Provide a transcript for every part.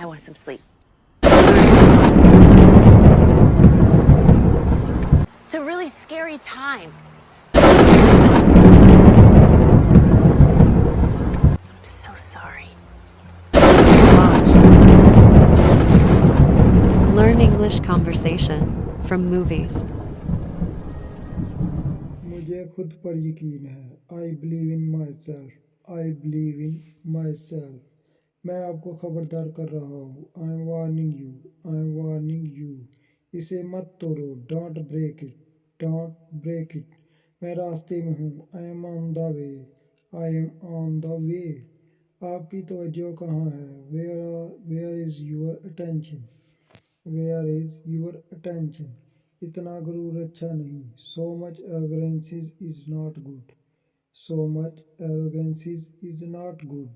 I want some sleep. It's a really scary time. I'm so sorry. Watch. Learn English conversation from movies. मुझे खुद पर यकीन है। I believe in myself. I believe in myself. मैं आपको खबरदार कर रहा हूँ। I am warning you. I am warning you. इसे मत तोड़ो। Don't break it. Don't break it. मैं रास्ते में हूँ। I am on the way. I am on the way. आपकी तवज्जो कहाँ है? Where is your attention? Where is your attention? इतना गुरूर अच्छा नहीं। So much arrogance is not good. So much arrogance is not good.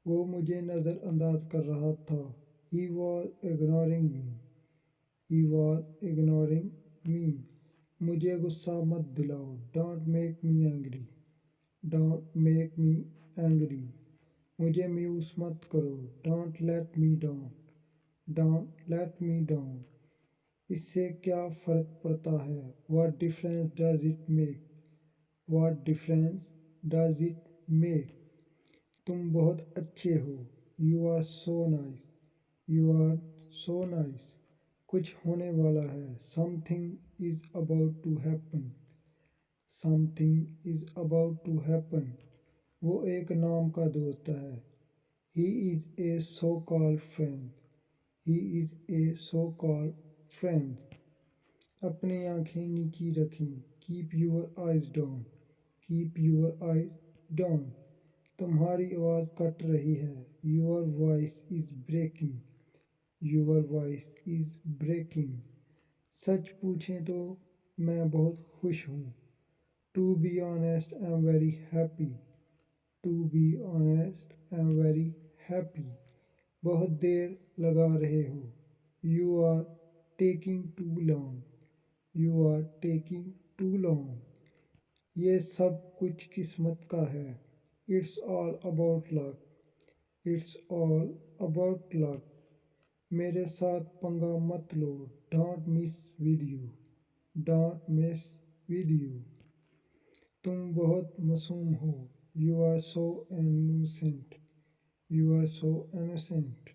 वो मुझे नज़रअंदाज कर रहा था। He was ignoring me. He was ignoring मी। मुझे गुस्सा मत दिलाओ। Don't make me angry. Don't make me angry. मुझे म्यूस मत करो। Don't let me down. Don't let me down. इससे क्या फ़र्क पड़ता है? What difference does it make? What difference does it make? तुम बहुत अच्छे हो। You are so nice. You are so nice. कुछ होने वाला है। Something is about to happen. Something is about to happen. वो एक नाम का दोस्त है। He is a so-called friend. He is a so-called friend. अपनी आंखें नीची रखें। Keep your eyes down. Keep your eyes down. तुम्हारी आवाज़ कट रही है। Your voice is breaking. Your voice is breaking. सच पूछें तो मैं बहुत खुश हूँ। To be honest I am very happy. To be honest I am very happy. बहुत देर लगा रहे हो। You are taking too long. You are taking too long. ये सब कुछ किस्मत का है। It's all about luck. It's all about luck. मेरे साथ पंगा मत लो। Don't mess with you. Don't mess with you. तुम बहुत मासूम हो। You are so innocent. You are so innocent.